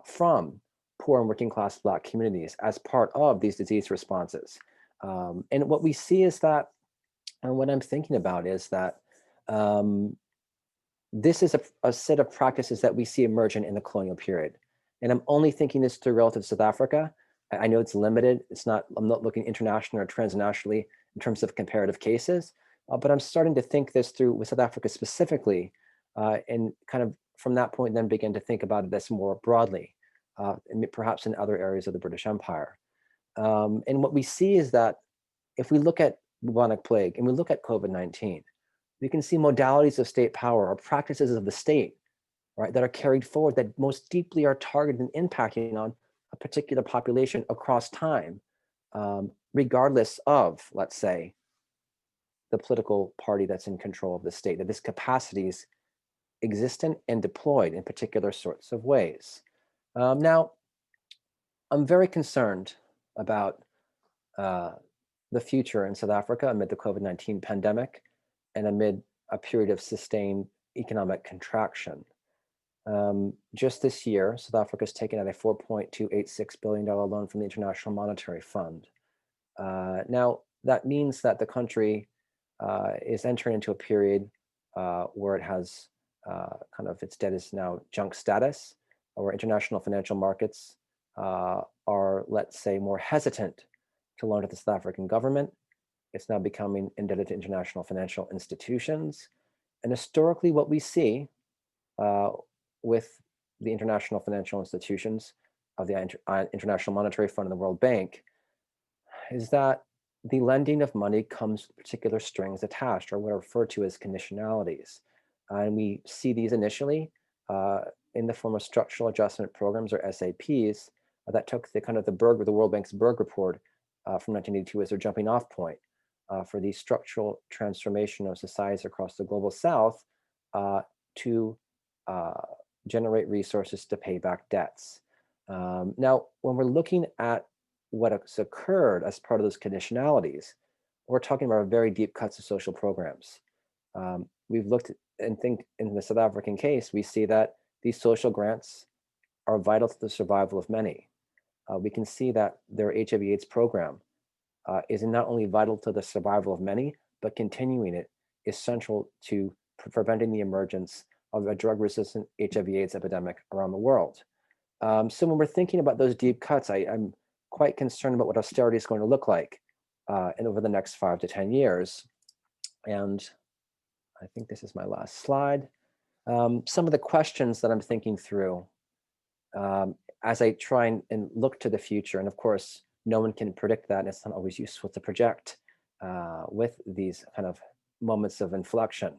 from poor and working class Black communities as part of these disease responses. And what we see is that, and what I'm thinking about is that this is a set of practices that we see emerging in the colonial period. And I'm only thinking this through relative to South Africa. I know it's limited. I'm not looking internationally or transnationally in terms of comparative cases, but I'm starting to think this through with South Africa specifically, and kind of from that point then begin to think about this more broadly, and perhaps in other areas of the British Empire. And what we see is that if we look at bubonic plague and we look at COVID-19, we can see modalities of state power or practices of the state, right, that are carried forward that most deeply are targeted and impacting on a particular population across time, regardless of, let's say, the political party that's in control of the state, that this capacity is existent and deployed in particular sorts of ways. Now, I'm very concerned about the future in South Africa amid the COVID-19 pandemic and amid a period of sustained economic contraction. Just this year, South Africa has taken out a $4.286 billion loan from the International Monetary Fund. Now, that means that the country is entering into a period where it has kind of its debt is now junk status, where international financial markets are, let's say, more hesitant to loan to the South African government. It's now becoming indebted to international financial institutions. And historically, what we see with the international financial institutions of the International Monetary Fund and the World Bank is that the lending of money comes with particular strings attached, or what are referred to as conditionalities. And we see these initially in the form of structural adjustment programs, or SAPs, that took the kind of the World Bank's Berg report from 1982 as their jumping off point for the structural transformation of societies across the global South to generate resources to pay back debts. Now, when we're looking at what has occurred as part of those conditionalities, we're talking about very deep cuts of social programs. We've looked and think in the South African case, we see that these social grants are vital to the survival of many. We can see that their HIV/AIDS program is not only vital to the survival of many, but continuing it is central to preventing the emergence of a drug-resistant HIV/AIDS epidemic around the world. So when we're thinking about those deep cuts, I'm quite concerned about what austerity is going to look like and over the next 5 to 10 years. And I think this is my last slide. Some of the questions that I'm thinking through as I try and look to the future, and of course, no one can predict that, and it's not always useful to project with these kind of moments of inflection.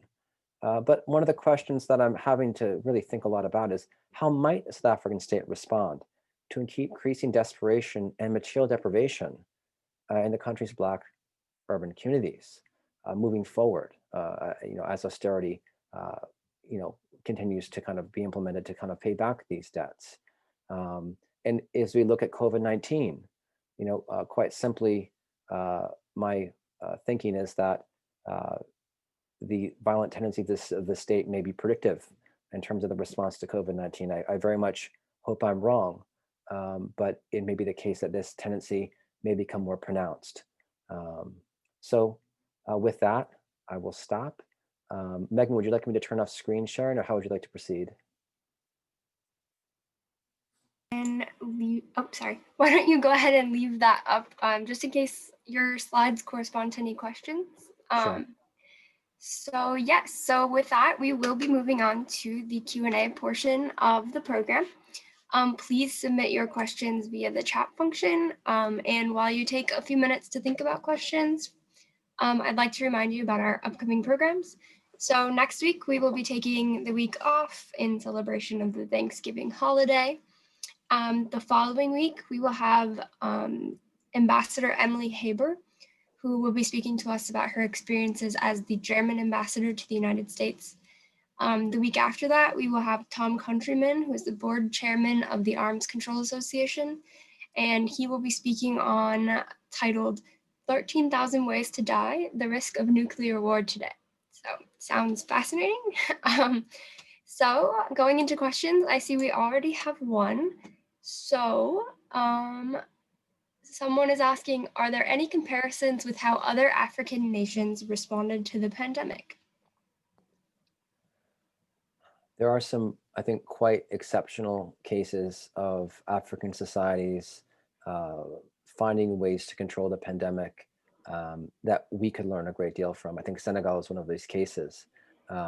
But one of the questions that I'm having to really think a lot about is how might the South African state respond to increasing desperation and material deprivation in the country's Black urban communities moving forward, as austerity, continues to kind of be implemented to kind of pay back these debts. And as we look at COVID-19, quite simply, my thinking is that the violent tendency of the state may be predictive in terms of the response to COVID-19. I very much hope I'm wrong, but it may be the case that this tendency may become more pronounced. So with that, I will stop. Megan, would you like me to turn off screen sharing, or how would you like to proceed? And sorry. Why don't you go ahead and leave that up just in case your slides correspond to any questions. Sure. So yes, so with that, we will be moving on to the Q&A portion of the program. Please submit your questions via the chat function. And while you take a few minutes to think about questions, I'd like to remind you about our upcoming programs. So next week, we will be taking the week off in celebration of the Thanksgiving holiday. The following week, we will have Ambassador Emily Haber, who will be speaking to us about her experiences as the German ambassador to the United States. The week after that, we will have Tom Countryman, who is the board chairman of the Arms Control Association, and he will be speaking on titled 13,000 Ways to Die, The Risk of Nuclear War Today. So, sounds fascinating. So, going into questions, I see we already have one. So, someone is asking, are there any comparisons with how other African nations responded to the pandemic? There are some, I think, quite exceptional cases of African societies uh, finding ways to control the pandemic that we could learn a great deal from. I think Senegal is one of these cases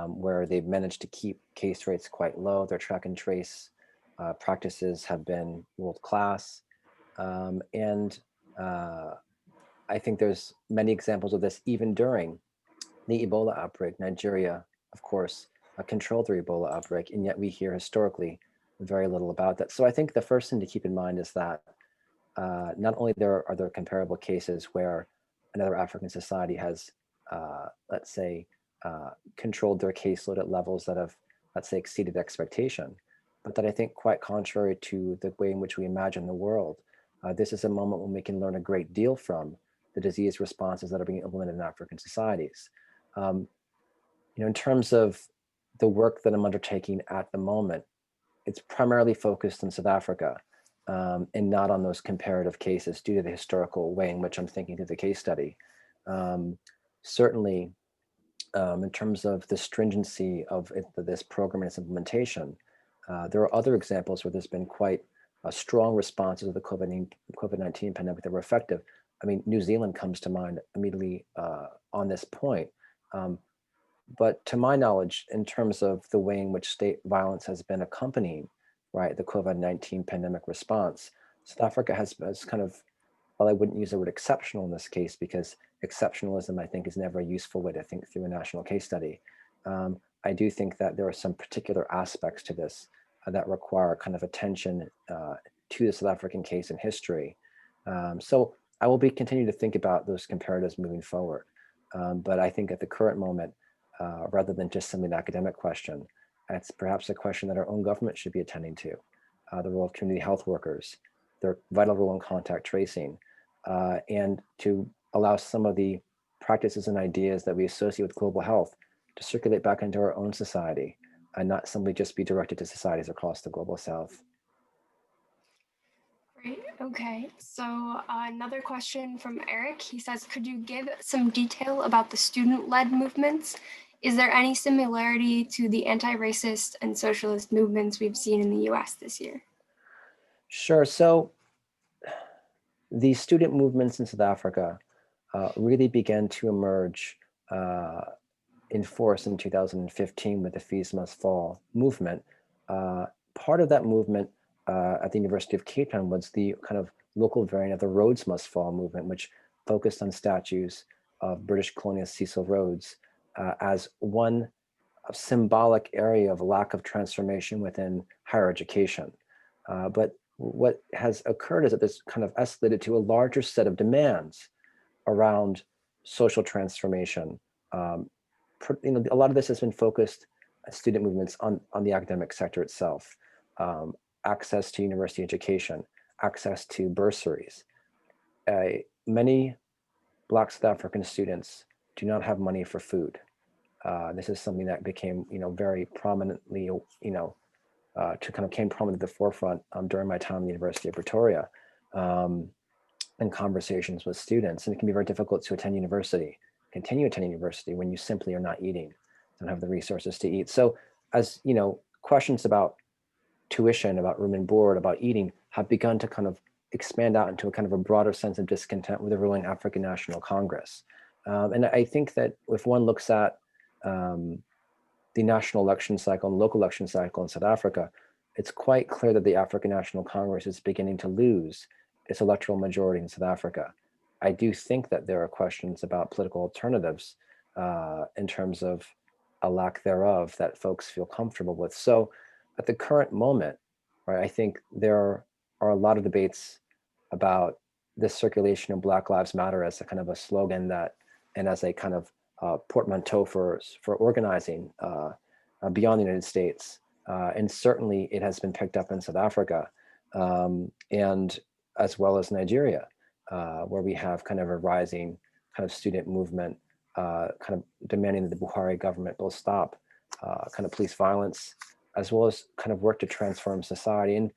where they've managed to keep case rates quite low. Their track and trace practices have been world class. And I think there's many examples of this even during the Ebola outbreak. Nigeria, of course, controlled the Ebola outbreak, and yet we hear historically very little about that. So I think the first thing to keep in mind is that not only are there comparable cases where another African society has, let's say, controlled their caseload at levels that have, let's say, exceeded expectation, but that I think quite contrary to the way in which we imagine the world, this is a moment when we can learn a great deal from the disease responses that are being implemented in African societies. Um, in terms of the work that I'm undertaking at the moment, it's primarily focused in South Africa and not on those comparative cases due to the historical way in which I'm thinking through the case study. Um, Certainly, in terms of the stringency of this program and its implementation, there are other examples where there's been quite strong responses of the COVID-19 pandemic that were effective. I mean, New Zealand comes to mind immediately on this point. But to my knowledge, in terms of the way in which state violence has been accompanying, right, the COVID-19 pandemic response, South Africa has kind of, well, I wouldn't use the word exceptional in this case because exceptionalism, I think, is never a useful way to think through a national case study. I do think that there are some particular aspects to this that require kind of attention to the South African case in history. So I will be continuing to think about those comparatives moving forward. But I think at the current moment, rather than just simply an academic question, it's perhaps a question that our own government should be attending to. The role of community health workers, their vital role in contact tracing, and to allow some of the practices and ideas that we associate with global health to circulate back into our own society and not simply just be directed to societies across the global south. Great. Okay. So another question from Eric. He says, could you give some detail about the student-led movements? Is there any similarity to the anti-racist and socialist movements we've seen in the US this year? Sure. So the student movements in South Africa really began to emerge in force in 2015 with the Fees Must Fall movement. Part of that movement at the University of Cape Town was the kind of local variant of the Rhodes Must Fall movement, which focused on statues of British colonialist Cecil Rhodes as one symbolic area of lack of transformation within higher education. But what has occurred is that this kind of escalated to a larger set of demands around social transformation. A lot of this has been focused student movements on the academic sector itself, access to university education, access to bursaries. Many Black South African students do not have money for food. This is something that became, very prominently, to kind of came prominent at the forefront during my time at the University of Pretoria. In conversations with students, and it can be very difficult to continue attending university when you simply are not eating, don't have the resources to eat. So as questions about tuition, about room and board, about eating have begun to kind of expand out into a kind of a broader sense of discontent with the ruling African National Congress. And I think that if one looks at the national election cycle and local election cycle in South Africa, it's quite clear that the African National Congress is beginning to lose its electoral majority in South Africa. I do think that there are questions about political alternatives in terms of a lack thereof that folks feel comfortable with. So at the current moment, right, I think there are a lot of debates about this circulation of Black Lives Matter as a kind of a slogan that, and as a kind of portmanteau for organizing beyond the United States. And certainly it has been picked up in South Africa, and as well as Nigeria, where we have kind of a rising kind of student movement, kind of demanding that the Buhari government will stop kind of police violence, as well as kind of work to transform society. And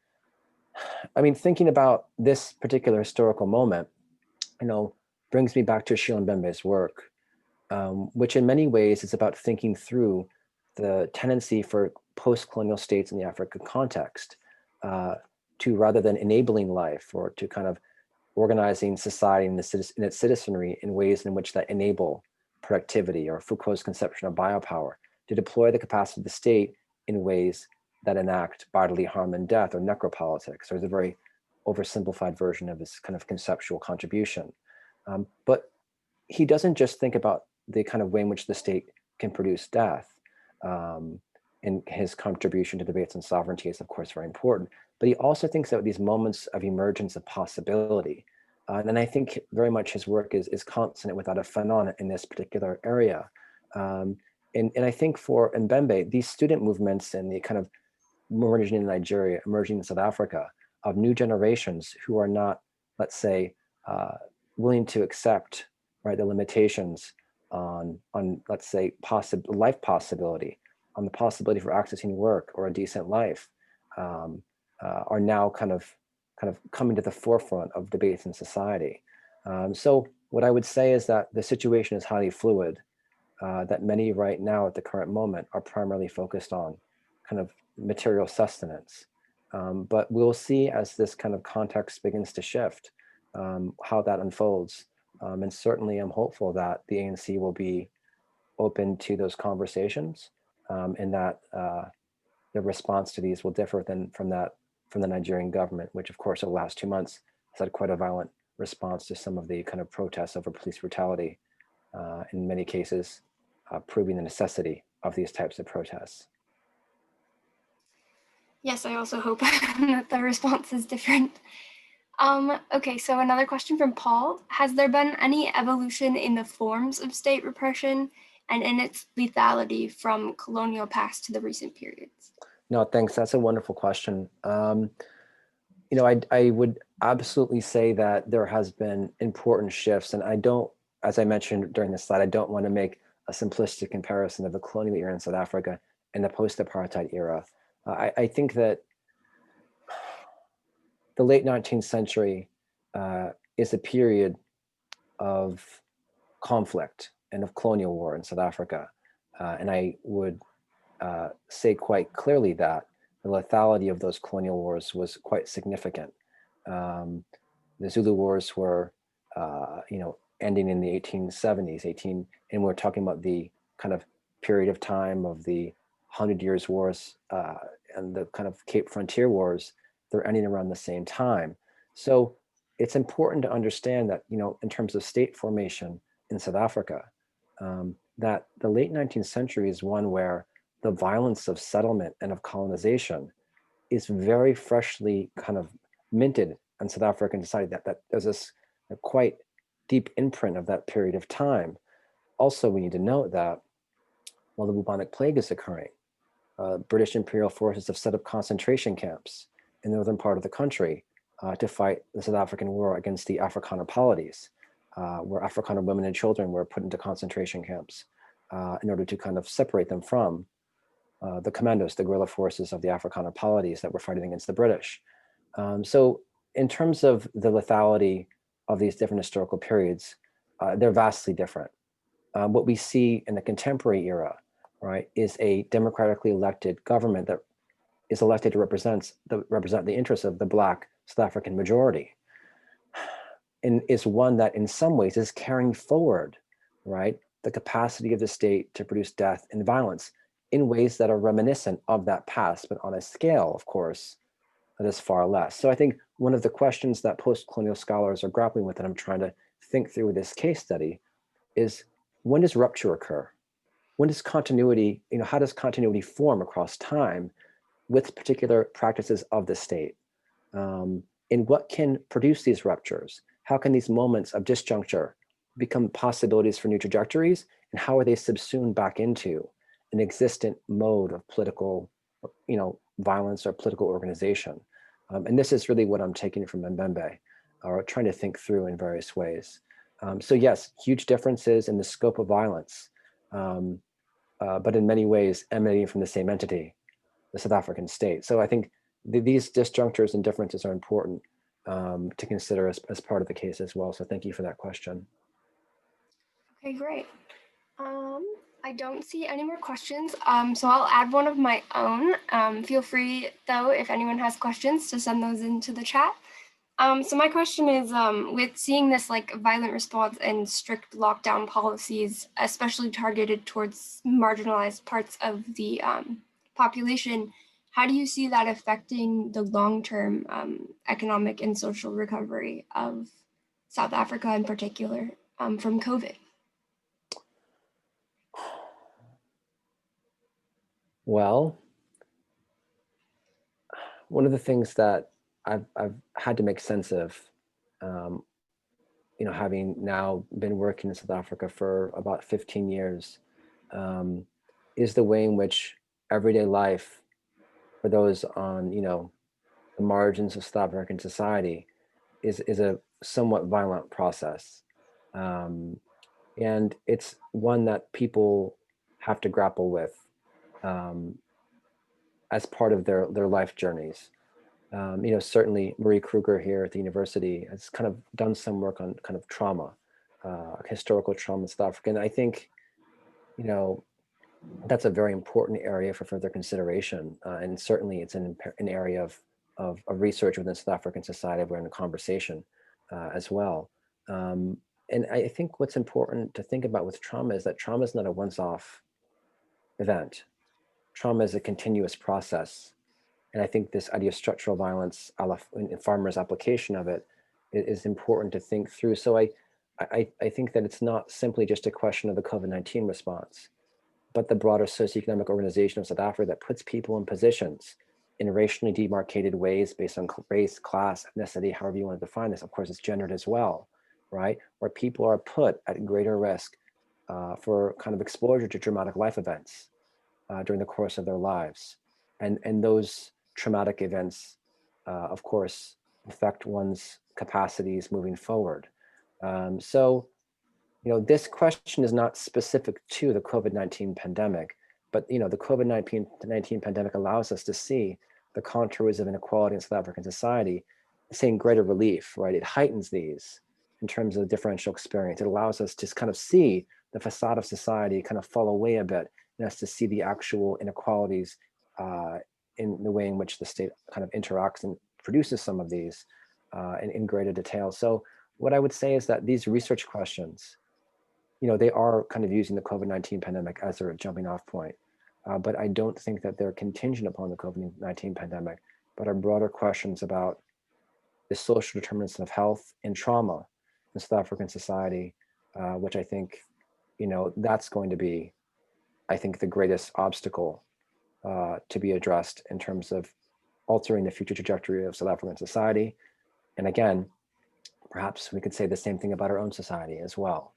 I mean, thinking about this particular historical moment, brings me back to Shilan Bembe's work, which in many ways is about thinking through the tendency for post-colonial states in the African context to, rather than enabling life or to kind of organizing society in its citizenry in ways in which that enable productivity, or Foucault's conception of biopower, to deploy the capacity of the state in ways that enact bodily harm and death, or necropolitics. There's a very oversimplified version of this kind of conceptual contribution. But he doesn't just think about the kind of way in which the state can produce death. And his contribution to debates on sovereignty is, of course, very important. But he also thinks about these moments of emergence of possibility. And I think very much his work is consonant with that of Fanon in this particular area. And I think for Mbembe, these student movements and the kind of emerging in Nigeria, emerging in South Africa, of new generations who are not, let's say, willing to accept, right, the limitations on let's say life possibility, on the possibility for accessing work or a decent life, are now kind of coming to the forefront of debates in society. So what I would say is that the situation is highly fluid, that many right now at the current moment are primarily focused on kind of material sustenance. But we'll see as this kind of context begins to shift, how that unfolds. And certainly I'm hopeful that the ANC will be open to those conversations, and that the response to these will differ from the Nigerian government, which of course over the last 2 months has had quite a violent response to some of the kind of protests over police brutality, in many cases proving the necessity of these types of protests. Yes, I also hope that the response is different. Okay, so another question from Paul. Has there been any evolution in the forms of state repression and in its lethality from colonial past to the recent periods? No, thanks. That's a wonderful question. I would absolutely say that there has been important shifts, and I don't, as I mentioned during this slide, I don't want to make a simplistic comparison of the colonial era in South Africa and the post-apartheid era. I think that the late 19th century is a period of conflict and of colonial war in South Africa. And I would say quite clearly that the lethality of those colonial wars was quite significant. The Zulu Wars were, ending in the 1870s, and we're talking about the kind of period of time of the Hundred Years' Wars and the kind of Cape Frontier Wars. They're ending around the same time. So it's important to understand that, in terms of state formation in South Africa, that the late 19th century is one where the violence of settlement and of colonization is very freshly kind of minted in South African society, that there's this quite deep imprint of that period of time. Also, we need to note that while the bubonic plague is occurring, British imperial forces have set up concentration camps in the northern part of the country to fight the South African war against the Afrikaner polities, where Afrikaner women and children were put into concentration camps in order to kind of separate them from the commandos, the guerrilla forces of the Afrikaner polities that were fighting against the British. So in terms of the lethality of these different historical periods, they're vastly different. What we see in the contemporary era, right, is a democratically elected government that is elected to represent the interests of the Black South African majority, and is one that in some ways is carrying forward, right, the capacity of the state to produce death and violence in ways that are reminiscent of that past, but on a scale, of course, that is far less. So I think one of the questions that post-colonial scholars are grappling with, and I'm trying to think through with this case study, is when does rupture occur? When does continuity, how does continuity form across time with particular practices of the state? And what can produce these ruptures? how can these moments of disjuncture become possibilities for new trajectories, and how are they subsumed back into an existent mode of political, violence or political organization? And this is really what I'm taking from Mbembe, or trying to think through in various ways. So yes, huge differences in the scope of violence, but in many ways emanating from the same entity, the South African state. So I think these disjunctures and differences are important to consider as part of the case as well. So thank you for that question. Okay, great. I don't see any more questions, so I'll add one of my own. Feel free, though, if anyone has questions, to send those into the chat. So my question is, with seeing this like violent response and strict lockdown policies, especially targeted towards marginalized parts of the population, how do you see that affecting the long-term economic and social recovery of South Africa in particular from COVID? Well, one of the things that I've had to make sense of, having now been working in South Africa for about 15 years, is the way in which everyday life for those on, the margins of South African society is a somewhat violent process. And it's one that people have to grapple with as part of their life journeys. Certainly Marie Kruger here at the university has kind of done some work on kind of trauma, historical trauma in South Africa. And I think, that's a very important area for further consideration. And certainly it's an area of research within South African society. We're in a conversation as well. And I think what's important to think about with trauma is that trauma is not a once-off event. Trauma is a continuous process. And I think this idea of structural violence, in Farmer's application of it, is important to think through. So I think that it's not simply just a question of the COVID-19 response, but the broader socioeconomic organization of South Africa that puts people in positions in racially demarcated ways based on race, class, ethnicity, however you want to define this. Of course, it's gendered as well, right? Where people are put at greater risk for kind of exposure to traumatic life events during the course of their lives. And those traumatic events, of course, affect one's capacities moving forward. So, this question is not specific to the COVID-19 pandemic, but, the COVID-19 pandemic allows us to see the contours of inequality in South African society, seeing greater relief, right? It heightens these in terms of the differential experience. It allows us to kind of see the facade of society kind of fall away a bit, and us to see the actual inequalities in the way in which the state kind of interacts and produces some of these in greater detail. So what I would say is that these research questions, they are kind of using the COVID-19 pandemic as their jumping off point. But I don't think that they're contingent upon the COVID-19 pandemic, but are broader questions about the social determinants of health and trauma in South African society, which I think, that's going to be, I think, the greatest obstacle to be addressed in terms of altering the future trajectory of South African society. And again, perhaps we could say the same thing about our own society as well.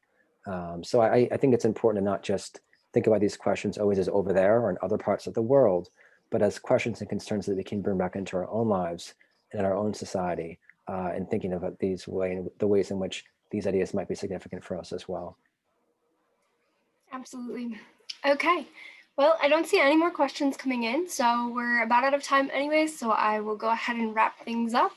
So I think it's important to not just think about these questions always as over there or in other parts of the world, but as questions and concerns that we can bring back into our own lives and in our own society, and thinking about the ways in which these ideas might be significant for us as well. Absolutely. Okay. Well, I don't see any more questions coming in, so we're about out of time anyway, so I will go ahead and wrap things up.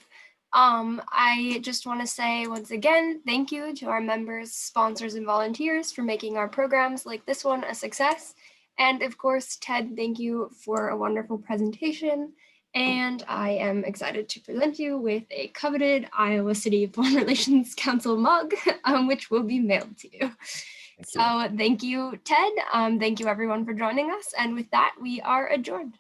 I just want to say once again, thank you to our members, sponsors, and volunteers for making our programs like this one a success. And of course, Ted, thank you for a wonderful presentation. And I am excited to present you with a coveted Iowa City Foreign Relations Council mug, which will be mailed to you. So thank you, Ted. Thank you everyone for joining us. And with that, we are adjourned.